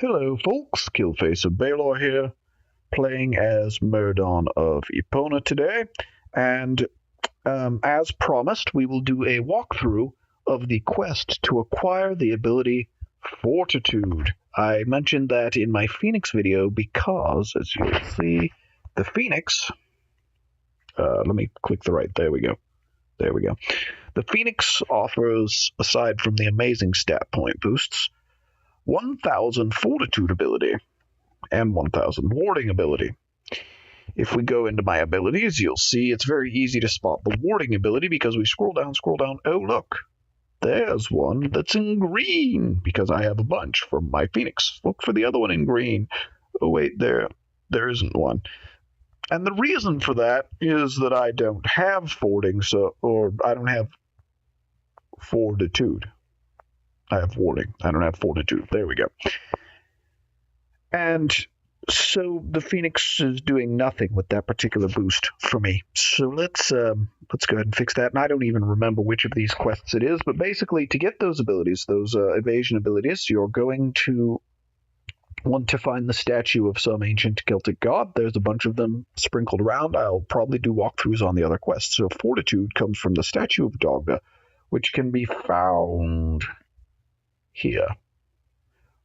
Hello folks, Killface of Balor here, playing as Murdon of Epona today, and as promised, we will do a walkthrough of the quest to acquire the ability Fortitude. I mentioned that in my Phoenix video because, as you'll see, the Phoenix, let me click the right, there we go. The Phoenix offers, aside from the amazing stat point boosts, 1,000 Fortitude ability and 1,000 warding ability. If we go into my abilities, you'll see it's very easy to spot the warding ability because we scroll down. Oh, look, there's one that's in green because I have a bunch from my Phoenix. Look for the other one in green. Oh, wait, there isn't one. And the reason for that is that I don't have warding, or I don't have Fortitude. I have warding. I don't have Fortitude. There we go. And so the Phoenix is doing nothing with that particular boost for me. So let's go ahead and fix that. And I don't even remember which of these quests it is, but basically to get those abilities, those evasion abilities, you're going to want to find the statue of some ancient Celtic god. There's a bunch of them sprinkled around. I'll probably do walkthroughs on the other quests. So Fortitude comes from the statue of Dogda, which can be found here,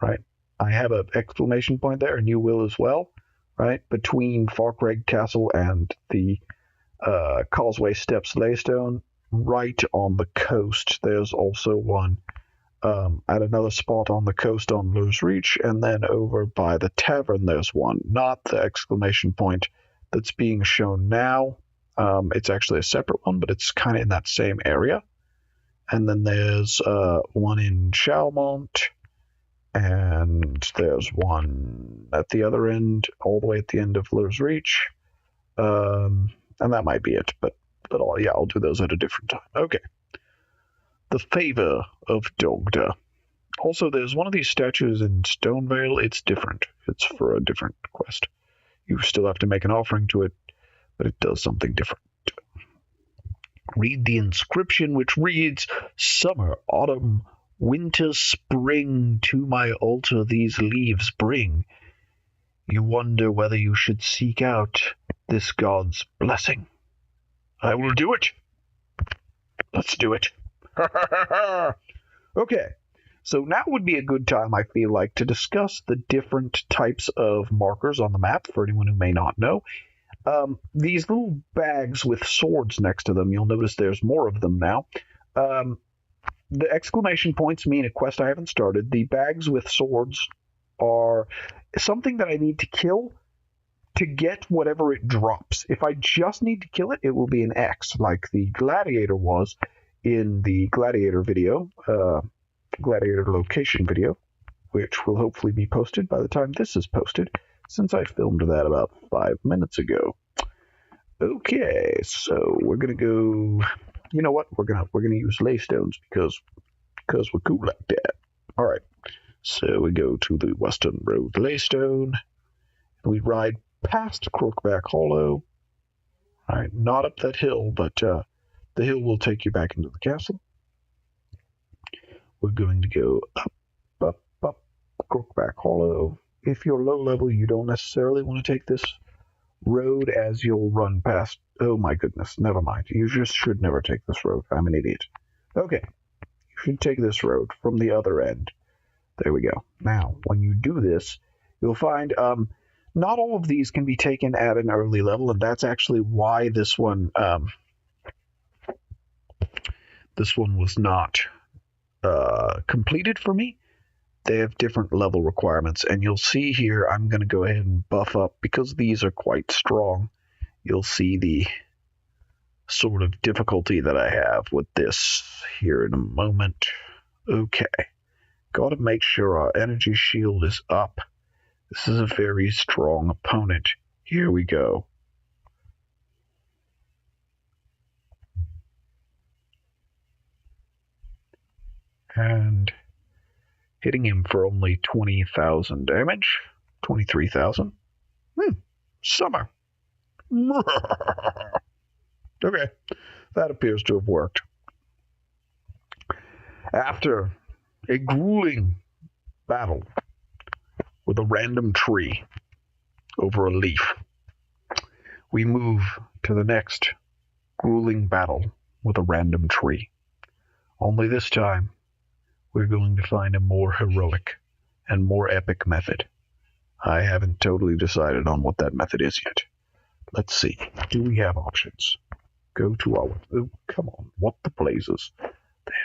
right? I have an exclamation point there, and you will as well, right? Between Farkreg Castle and the Causeway Steps Laystone, right on the coast. There's also one at another spot on the coast on Lirs Reach, and then over by the tavern there's one. Not the exclamation point that's being shown now. It's actually a separate one, but it's kind of in that same area. And then there's one in Chalmont, and there's one at the other end, all the way at the end of Lirs Reach. And that might be it, but I'll do those at a different time. Okay. The Favor of Dogda. Also, there's one of these statues in Stonevale. It's different. It's for a different quest. You still have to make an offering to it, but it does something different. Read the inscription, which reads, "Summer, autumn, winter, spring, to my altar these leaves bring. You wonder whether you should seek out this god's blessing. I will do it. Let's do it." Okay, so now would be a good time, I feel like, to discuss the different types of markers on the map for anyone who may not know. These little bags with swords next to them, you'll notice there's more of them now. The exclamation points mean a quest I haven't started. The bags with swords are something that I need to kill to get whatever it drops. If I just need to kill it, it will be an X, like the gladiator was in the gladiator video, gladiator location video, which will hopefully be posted by the time this is posted, since I filmed that about 5 minutes ago. Okay, so we're gonna go. You know what? We're gonna use laystones because we're cool like that. All right. So we go to the Western Road Laystone, and we ride past Crookback Hollow. All right, not up that hill, but the hill will take you back into the castle. We're going to go up Crookback Hollow. If you're low level, you don't necessarily want to take this road, as you'll run past. Oh my goodness, never mind. You just should never take this road. I'm an idiot. Okay, you should take this road from the other end. There we go. Now, when you do this, you'll find not all of these can be taken at an early level, and that's actually why this one was not completed for me. They have different level requirements, and you'll see here I'm going to go ahead and buff up because these are quite strong. You'll see the sort of difficulty that I have with this here in a moment. Okay, got to make sure our energy shield is up. This is a very strong opponent. Here we go. And hitting him for only 20,000 damage. 23,000. Summer. Okay, that appears to have worked. After a grueling battle with a random tree over a leaf. We move to the next grueling battle with a random tree. Only this time, we're going to find a more heroic and more epic method. I haven't totally decided on what that method is yet. Let's see. Do we have options? Go to our... Oh, come on. What the blazes? There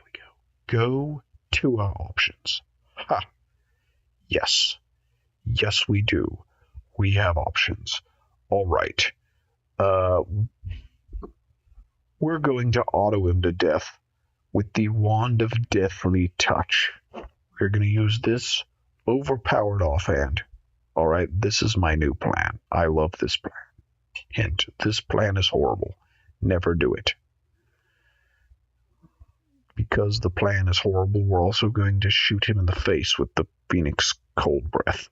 we go. Go to our options. Ha! Yes. Yes, we do. We have options. All right. We're going to auto him to death with the Wand of Deathly Touch. We're going to use this overpowered offhand. All right, this is my new plan. I love this plan. Hint, this plan is horrible. Never do it. Because the plan is horrible, we're also going to shoot him in the face with the Phoenix Cold Breath.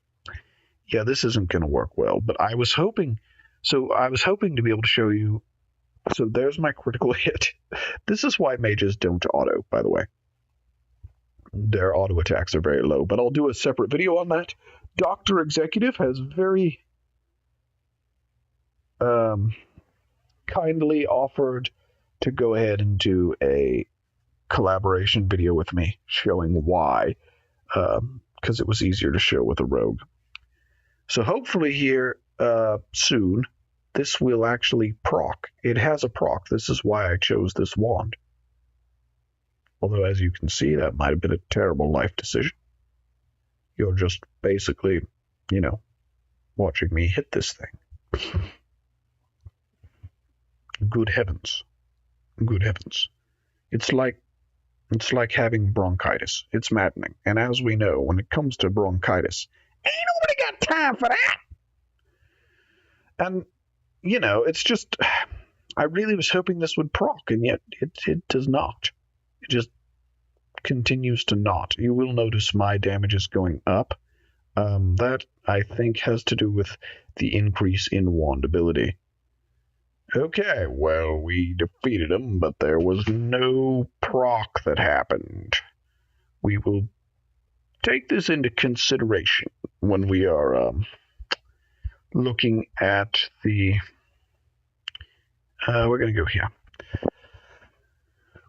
Yeah, this isn't going to work well, but I was hoping to be able to show you. So there's my critical hit. This is why mages don't auto, by the way. Their auto attacks are very low, but I'll do a separate video on that. Dr. Executive has very kindly offered to go ahead and do a collaboration video with me showing why, because it was easier to show with a rogue. So hopefully here soon, this will actually proc. It has a proc. This is why I chose this wand. Although, as you can see, that might have been a terrible life decision. You're just basically, watching me hit this thing. Good heavens. Good heavens. It's like having bronchitis. It's maddening. And as we know, when it comes to bronchitis, ain't nobody got time for that. And, it's just, I really was hoping this would proc, and yet it does not. It just continues to not. You will notice my damage is going up. That, I think, has to do with the increase in wand ability. Okay, well, we defeated him, but there was no proc that happened. We will take this into consideration when we are looking at the... we're going to go here.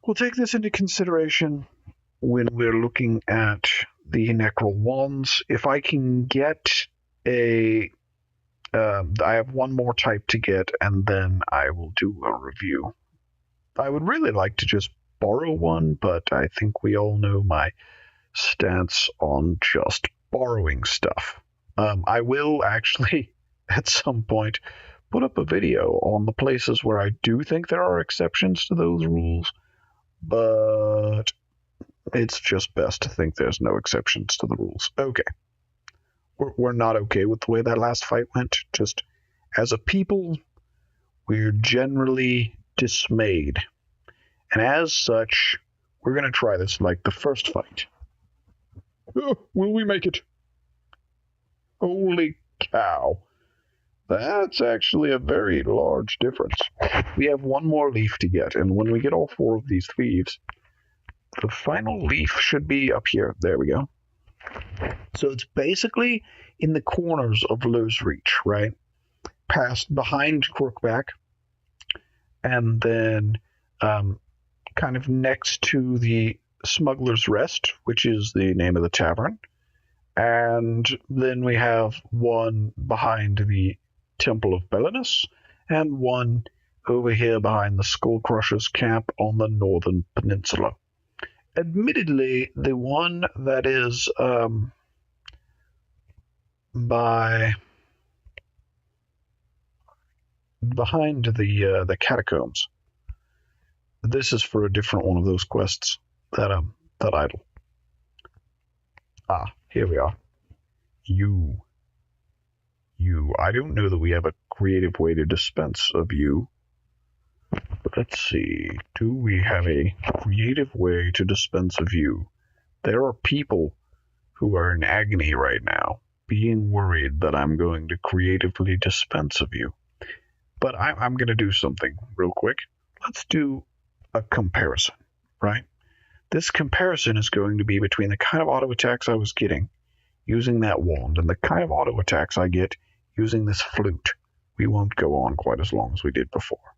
We'll take this into consideration when we're looking at the Necral Wands. If I can get a... I have one more type to get, and then I will do a review. I would really like to just borrow one, but I think we all know my stance on just borrowing stuff. I will actually, at some point, put up a video on the places where I do think there are exceptions to those rules, but it's just best to think there's no exceptions to the rules. Okay. We're not okay with the way that last fight went. Just as a people, we're generally dismayed. And as such, we're going to try this like the first fight. Oh, will we make it? Holy cow. That's actually a very large difference. We have one more leaf to get, and when we get all 4 of these thieves, the final leaf should be up here. There we go. So it's basically in the corners of Lirs Reach, right? Past behind Crookback, and then kind of next to the Smuggler's Rest, which is the name of the tavern. And then we have one behind the Temple of Belinus, and one over here behind the Skullcrushers camp on the northern peninsula. Admittedly, the one that is behind the catacombs. This is for a different one of those quests that idle. Ah, here we are. You. I don't know that we have a creative way to dispense of you. But let's see. Do we have a creative way to dispense of you? There are people who are in agony right now, being worried that I'm going to creatively dispense of you. But I'm going to do something real quick. Let's do a comparison, right? This comparison is going to be between the kind of auto attacks I was getting using that wand and the kind of auto attacks I get using this flute, we won't go on quite as long as we did before.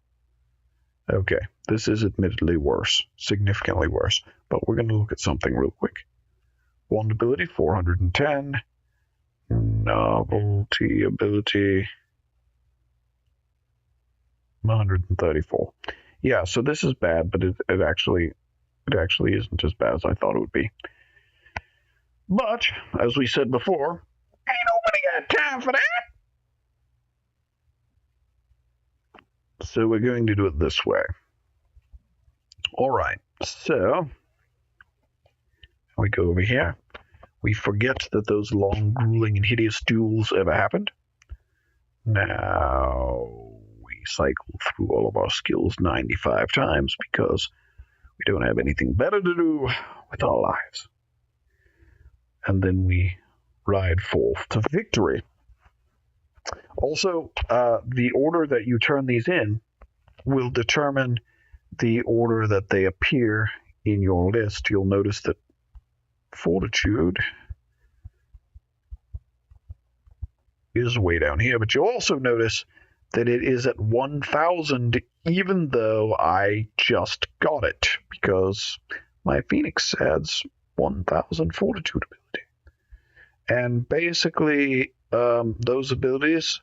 Okay, this is admittedly worse, significantly worse, but we're going to look at something real quick. Wand ability, 410. Novelty ability, 134. Yeah, so this is bad, but it actually isn't as bad as I thought it would be. But, as we said before, ain't nobody got time for that. So we're going to do it this way. Alright, so we go over here. We forget that those long, grueling, and hideous duels ever happened. Now we cycle through all of our skills 95 times because we don't have anything better to do with our lives. And then we ride forth to victory. Also, the order that you turn these in will determine the order that they appear in your list. You'll notice that Fortitude is way down here, but you'll also notice that it is at 1,000 even though I just got it because my Phoenix adds 1,000 Fortitude ability. And basically, those abilities,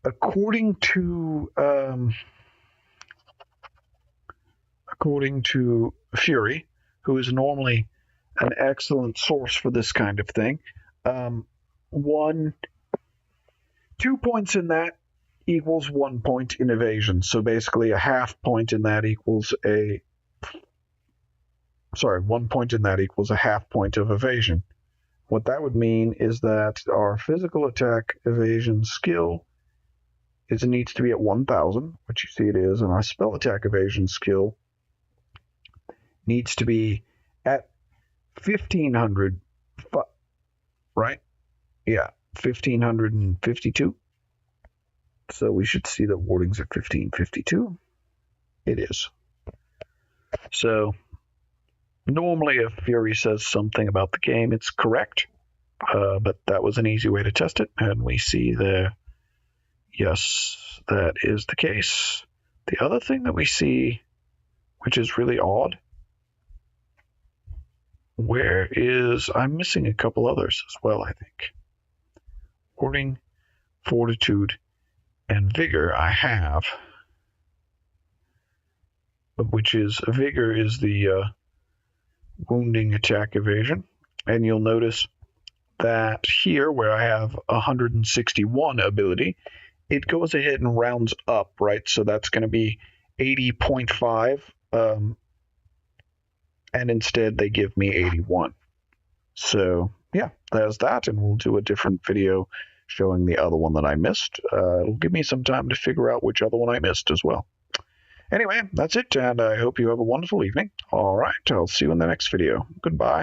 according to Fury, who is normally an excellent source for this kind of thing, 2 points in that equals 1 point in evasion. So basically, a half point in that equals 1 point in that equals a half point of evasion. What that would mean is that our physical attack evasion skill needs to be at 1,000, which you see it is, and our spell attack evasion skill needs to be at 1,500, right? Yeah, 1,552. So we should see that warding's at 1,552. It is. So normally, if Fury says something about the game, it's correct. But that was an easy way to test it. And we see there, yes, that is the case. The other thing that we see, which is really odd, I'm missing a couple others as well, I think. Warding, Fortitude, and Vigor I have. Which is, Vigor is the wounding attack evasion, and you'll notice that here where I have 161 ability, it goes ahead and rounds up, right? So that's going to be 80.5, and instead they give me 81. So yeah, there's that, and we'll do a different video showing the other one that I missed. It'll give me some time to figure out which other one I missed as well. Anyway, that's it, and I hope you have a wonderful evening. All right, I'll see you in the next video. Goodbye.